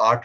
8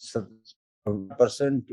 70%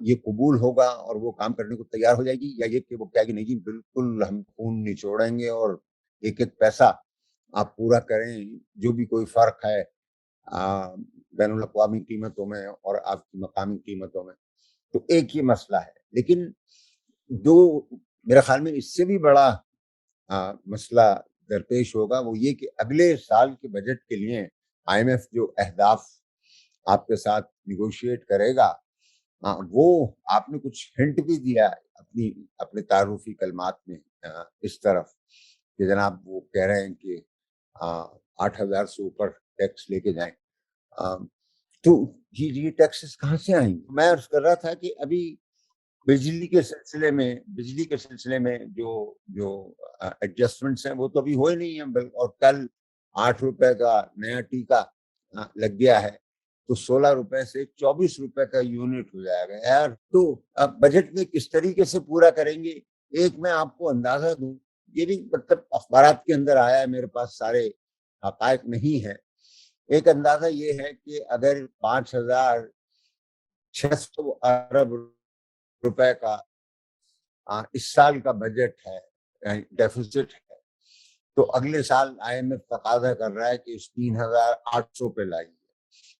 یہ قبول ہوگا اور وہ کام کرنے کو تیار ہو جائے گی، یا یہ کہ وہ کہے گی نہیں جی بالکل ہم خون نچوڑیں گے اور ایک ایک پیسہ آپ پورا کریں، جو بھی کوئی فرق ہے بین الاقوامی قیمتوں میں اور آپ کی مقامی قیمتوں میں، تو ایک ہی مسئلہ ہے۔ لیکن جو میرے خیال میں اس سے بھی بڑا مسئلہ درپیش ہوگا وہ یہ کہ اگلے سال کے بجٹ کے لیے آئی ایم ایف جو اہداف آپ کے ساتھ نیگوشیٹ کرے گا، وہ آپ نے کچھ ہنٹ بھی دیا اپنے تعارفی کلمات میں اس طرف کہ جناب وہ کہہ رہے ہیں کہ 8,000 سے اوپر ٹیکس لے کے جائیں، تو یہ ٹیکسز کہاں سے آئیں گے؟ میں عرض کر رہا تھا کہ ابھی بجلی کے سلسلے میں جو ایڈجسٹمنٹس ہیں وہ تو ابھی ہوئے نہیں ہیں، اور کل 8 روپے کا نیا ٹیکا لگ گیا ہے، تو 16 روپے سے 24 روپے کا یونٹ ہو جائے گا یار۔ تو اب بجٹ میں کس طریقے سے پورا کریں گے؟ ایک میں آپ کو اندازہ دوں، یہ بھی مطلب اخبارات کے اندر آیا ہے، میرے پاس سارے حقائق نہیں ہے۔ ایک اندازہ یہ ہے کہ اگر 5,600 ارب روپے کا اس سال کا بجٹ ہے، ڈیفیسٹ ہے، تو اگلے سال آئی ایم ایف تقاضا کر رہا ہے کہ اس 3,800 پہ لائیں گے،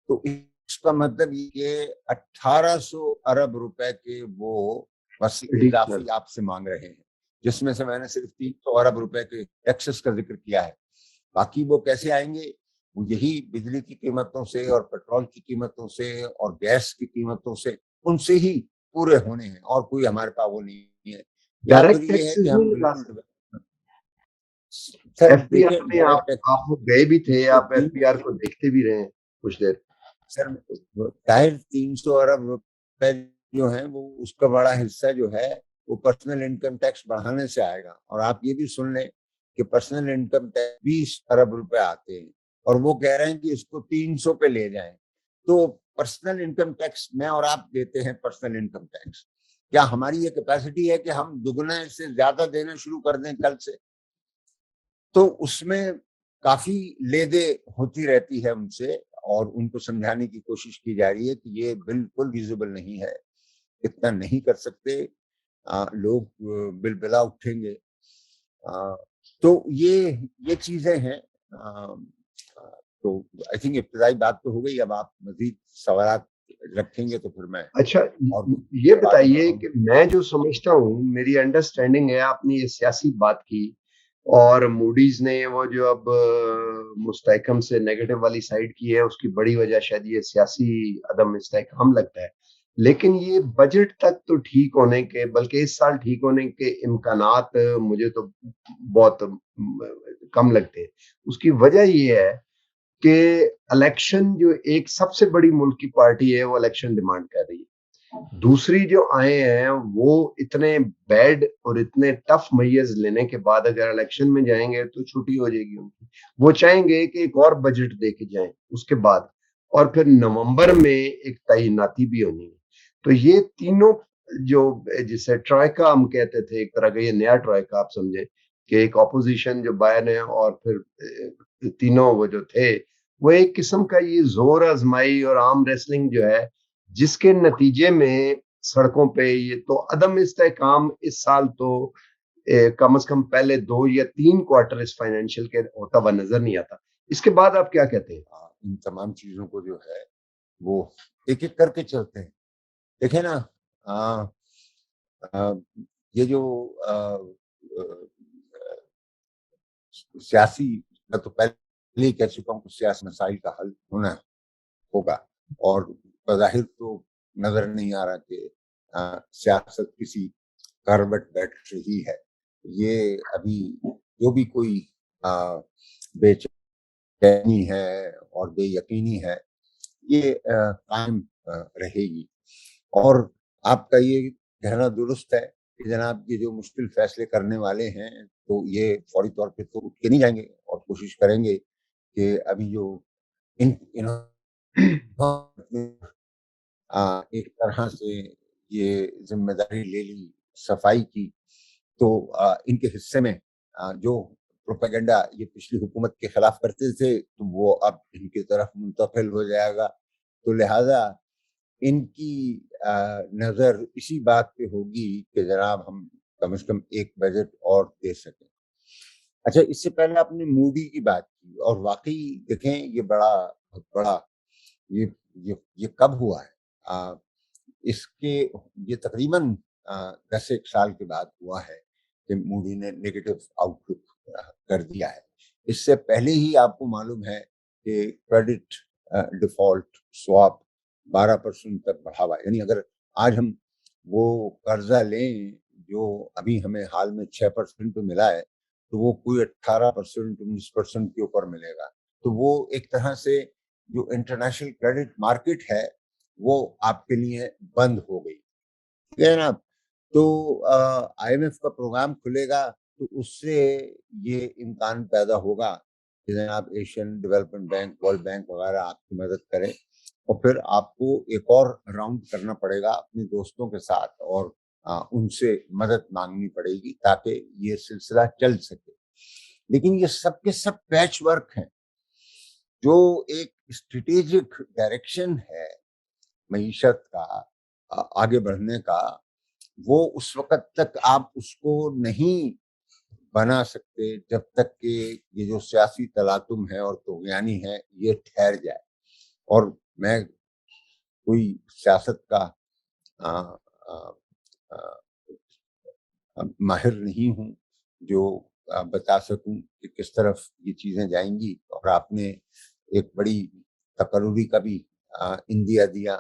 تو اس کا مطلب یہ کہ 1,800 ارب روپے کے وہ اضافی آپ سے مانگ رہے ہیں، جس میں سے میں نے صرف 300 ارب روپے کے ٹیکسز کا ذکر کیا ہے۔ باقی وہ کیسے آئیں گے؟ وہ یہی بجلی کی قیمتوں سے اور پیٹرول کی قیمتوں سے اور گیس کی قیمتوں سے، ان سے ہی پورے ہونے ہیں، اور کوئی ہمارے پاس وہ نہیں ہے۔ یا پھر یہ ہے کہ ہم بالکل ایف پی آر میں آپ گئے بھی تھے، آپ ایف پی آر کو دیکھتے بھی رہے کچھ دیر۔ سر ظاہر 300 ارب روپے جو ہیں وہ اس کا بڑا حصہ جو ہے وہ پرسنل انکم ٹیکس بڑھانے سے آئے گا، اور آپ یہ بھی سن لیں کہ پرسنل انکم ٹیکس 20 ارب روپے آتے ہیں، اور وہ کہہ رہے ہیں کہ اس کو 300 پہ لے جائیں۔ تو پرسنل انکم ٹیکس میں اور آپ دیتے ہیں پرسنل انکم ٹیکس، کیا ہماری یہ کیپیسٹی ہے کہ ہم دگنا سے زیادہ دینا شروع کر دیں کل سے؟ تو اس میں کافی لے دے ہوتی رہتی ہے ان سے، اور ان کو سمجھانے کی کوشش کی جا رہی ہے کہ یہ بالکل ویزیبل نہیں ہے، اتنا نہیں کر سکتے، لوگ بلبلا اٹھیں گے۔ تو یہ چیزیں ہیں۔ تو آئی تھنک ابتدائی بات تو ہو گئی، اب آپ مزید سوالات رکھیں گے تو پھر میں۔ اچھا یہ بتائیے کہ میں جو سمجھتا ہوں، میری انڈرسٹینڈنگ ہے، آپ نے یہ سیاسی بات کی اور موڈیز نے وہ جو اب مستحکم سے نیگیٹو والی سائڈ کی ہے، اس کی بڑی وجہ شاید یہ سیاسی عدم استحکام لگتا ہے، لیکن یہ بجٹ تک تو ٹھیک ہونے کے، بلکہ اس سال ٹھیک ہونے کے امکانات مجھے تو بہت کم لگتے ہیں۔ اس کی وجہ یہ ہے کہ الیکشن جو ایک سب سے بڑی ملک کی پارٹی ہے وہ الیکشن ڈیمانڈ کر رہی ہے، دوسری جو آئے ہیں وہ اتنے بیڈ اور اتنے ٹف میز لینے کے بعد اگر الیکشن میں جائیں گے تو چھٹی ہو جائے گی ان کی، وہ چاہیں گے کہ ایک اور بجٹ دے کے جائیں اس کے بعد، اور پھر نومبر میں ایک تعیناتی بھی ہونی ہے۔ تو یہ تینوں جو جسے ٹرائیکا ہم کہتے تھے، ایک طرح کا یہ نیا ٹرائیکا آپ سمجھیں کہ ایک اپوزیشن جو بائن ہے اور پھر تینوں وہ جو تھے، وہ ایک قسم کا یہ زور آزمائی اور عام ریسلنگ جو ہے، جس کے نتیجے میں سڑکوں پہ یہ تو عدم استحکام اس سال تو کم از کم پہلے 2 یا 3 کوارٹر اس فائنینشیل کے ہوتا ہوا نظر نہیں آتا۔ اس کے بعد آپ کیا کہتے ہیں؟ ان تمام چیزوں کو جو ہے وہ ایک ایک کر کے چلتے ہیں۔ دیکھیں نا، یہ جو سیاسی، میں تو پہلے ہی کہہ چکا ہوں کہ سیاسی مسائل کا حل ہونا ہوگا، اور بظاہر تو نظر نہیں آ رہا کہ سیاست کسی کروٹ بیٹھ رہی ہے۔ یہ ابھی جو بھی کوئی بے چینی ہے اور بے یقینی ہے، یہ قائم رہے گی، اور آپ کا یہ کہنا درست ہے کہ جناب یہ جو مشکل فیصلے کرنے والے ہیں تو یہ فوری طور پہ تو اٹھ کے نہیں جائیں گے، اور کوشش کریں گے کہ ابھی جو ایک طرح سے یہ ذمہ داری لے لی صفائی کی، تو ان کے حصے میں جو پروپیگنڈا یہ پچھلی حکومت کے خلاف کرتے تھے تو وہ اب ان کی طرف منتقل ہو جائے گا۔ تو لہذا ان کی نظر اسی بات پہ ہوگی کہ جناب ہم کم از کم ایک بجٹ اور دے سکیں۔ اچھا، اس سے پہلے آپ نے موڈی کی بات کی، اور واقعی دیکھیں یہ بہت بڑا یہ کب ہوا ہے؟ اس کے یہ تقریباً 10 سال کے بعد ہوا ہے کہ موڈی نے نیگیٹو آؤٹ لک کر دیا ہے۔ اس سے پہلے ہی آپ کو معلوم ہے کہ کریڈٹ ڈیفالٹ سواپ 12% تک بڑھا ہوا ہے۔ یعنی اگر آج ہم وہ قرضہ لیں جو ابھی ہمیں حال میں 6% پہ ملا ہے، تو وہ کوئی 18% 19% کے اوپر ملے گا۔ تو وہ ایک طرح سے جو انٹرنیشنل کریڈٹ مارکیٹ ہے وہ آپ کے لیے بند ہو گئی، ٹھیک ہے نا؟ تو آئی ایم ایف کا پروگرام کھلے گا تو اس سے یہ امکان پیدا ہوگا کہ جناب Asian development bank, world bank وغیرہ آپ کی مدد کریں، اور پھر آپ کو ایک اور راؤنڈ کرنا پڑے گا اپنے دوستوں کے ساتھ، اور ان سے مدد مانگنی پڑے گی تاکہ یہ سلسلہ چل سکے۔ لیکن یہ سب کے سب پیچ ورک ہیں۔ جو ایک اسٹریٹجک ڈائریکشن ہے معیشت کا آگے بڑھنے کا، وہ اس وقت تک آپ اس کو نہیں بنا سکتے جب تک کہ یہ جو سیاسی تلاطم ہے اور طغیانی ہے یہ ٹھہر جائے۔ اور میں کوئی سیاست کا ماہر نہیں ہوں جو بتا سکوں کہ کس طرف یہ چیزیں جائیں گی، اور آپ نے ایک بڑی تقرری کا بھی اندیا دیا،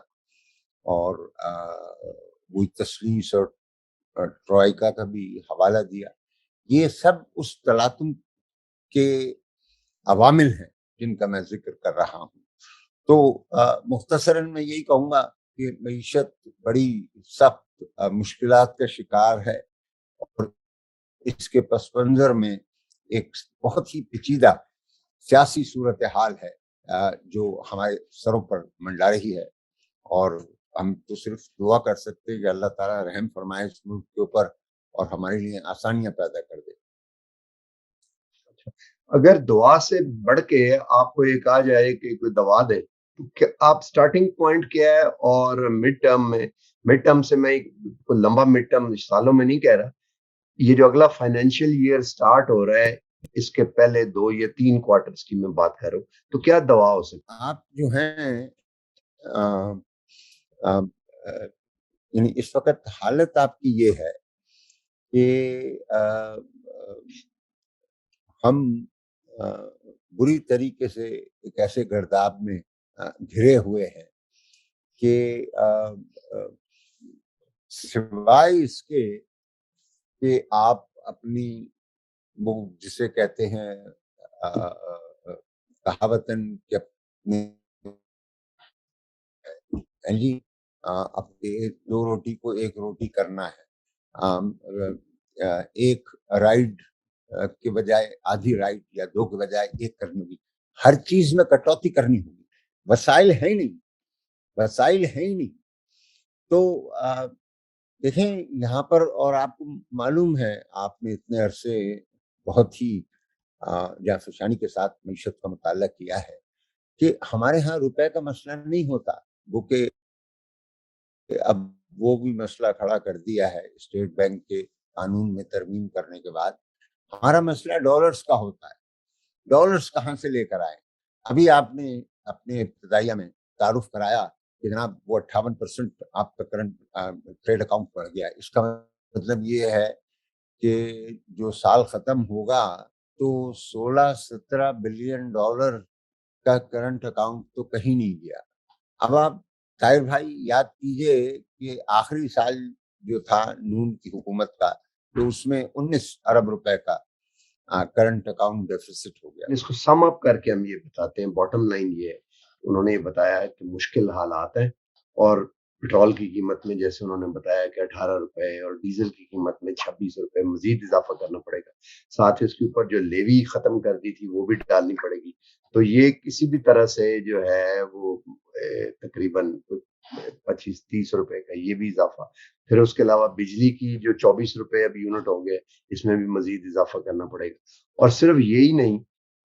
اور وہی تسلیس اور ٹرائیکا کا بھی حوالہ دیا۔ یہ سب اس تلاطم کے عوامل ہیں جن کا میں ذکر کر رہا ہوں۔ تو مختصراً میں یہی کہوں گا کہ معیشت بڑی سخت مشکلات کا شکار ہے، اور اس کے پس منظر میں ایک بہت ہی پیچیدہ سیاسی صورتحال ہے جو ہمارے سروں پر منڈلا رہی ہے، اور ہم تو صرف دعا کر سکتے کہ اللہ تعالیٰ رحم فرمائے اس ملک کے اوپر اور ہمارے لیے آسانیاں پیدا کر دے۔ اگر دعا سے بڑھ کے آپ کو یہ کہا جائے کہ کوئی دوا دے، تو آپ سٹارٹنگ پوائنٹ کیا ہے؟ اور مڈ ٹرم سے میں کوئی لمبا مڈ ٹرم سالوں میں نہیں کہہ رہا، یہ جو اگلا فائنینشیل ایئر سٹارٹ ہو رہا ہے اس کے پہلے 2 یا 3 کوارٹرز کی میں بات کر رہا ہوں، تو کیا دوا ہو سکتا؟ آپ جو ہیں یعنی اس وقت حالت آپ کی یہ ہے کہ ہم بری طریقے سے ایک ایسے گرداب میں گھرے ہوئے ہیں کہ سوائے اس کے کہ آپ اپنی وہ جسے کہتے ہیں کہاوتاً کہ اپنے جی اپنے 2 روٹی کو 1 روٹی کرنا ہے، ایک رائڈ کے بجائے آدھی رائڈ، یا 2 کے بجائے 1 کرنی ہوگی۔ ہر چیز میں کٹوتی کرنی ہوگی، وسائل ہے ہی نہیں۔ تو دیکھیں یہاں پر، اور آپ کو معلوم ہے آپ نے اتنے عرصے بہت ہی جاسوسانی کے ساتھ معیشت کا مطالعہ کیا ہے کہ ہمارے ہاں روپے کا مسئلہ نہیں ہوتا، وہ کہ اب وہ بھی مسئلہ کھڑا کر دیا ہے اسٹیٹ بینک کے قانون میں ترمیم کرنے کے بعد۔ ہمارا مسئلہ ڈالرز کا ہوتا ہے، ڈالرز کہاں سے لے کر آئے؟ ابھی آپ نے اپنے ابتدائیہ میں تعارف کرایا کہ جناب وہ 58% آپ کا کرنٹ ٹریڈ اکاؤنٹ بڑھ گیا۔ اس کا مطلب یہ ہے کہ جو سال ختم ہوگا تو 16-17 بلین ڈالر کا کرنٹ اکاؤنٹ تو کہیں نہیں گیا۔ اب آپ طاہر بھائی یاد کیجئے کہ آخری سال جو تھا نون کی حکومت کا، تو اس میں 19 ارب روپے کا کرنٹ اکاؤنٹ ڈیفیسٹ ہو گیا۔ اس کو سم اپ کر کے ہم یہ بتاتے ہیں، باٹم لائن یہ ہے، انہوں نے یہ بتایا ہے کہ مشکل حالات ہیں، اور پٹرول کی قیمت میں جیسے انہوں نے بتایا کہ 18 روپے، اور ڈیزل کی قیمت میں 26 روپے مزید اضافہ کرنا پڑے گا، ساتھ ہی اس کے اوپر جو لیوی ختم کر دی تھی وہ بھی ڈالنی پڑے گی۔ تو یہ کسی بھی طرح سے جو ہے وہ تقریباً 25-30 روپے کا یہ بھی اضافہ، پھر اس کے علاوہ بجلی کی جو 24 روپے اب یونٹ ہو گئے، اس میں بھی مزید اضافہ کرنا پڑے گا۔ اور صرف یہی نہیں،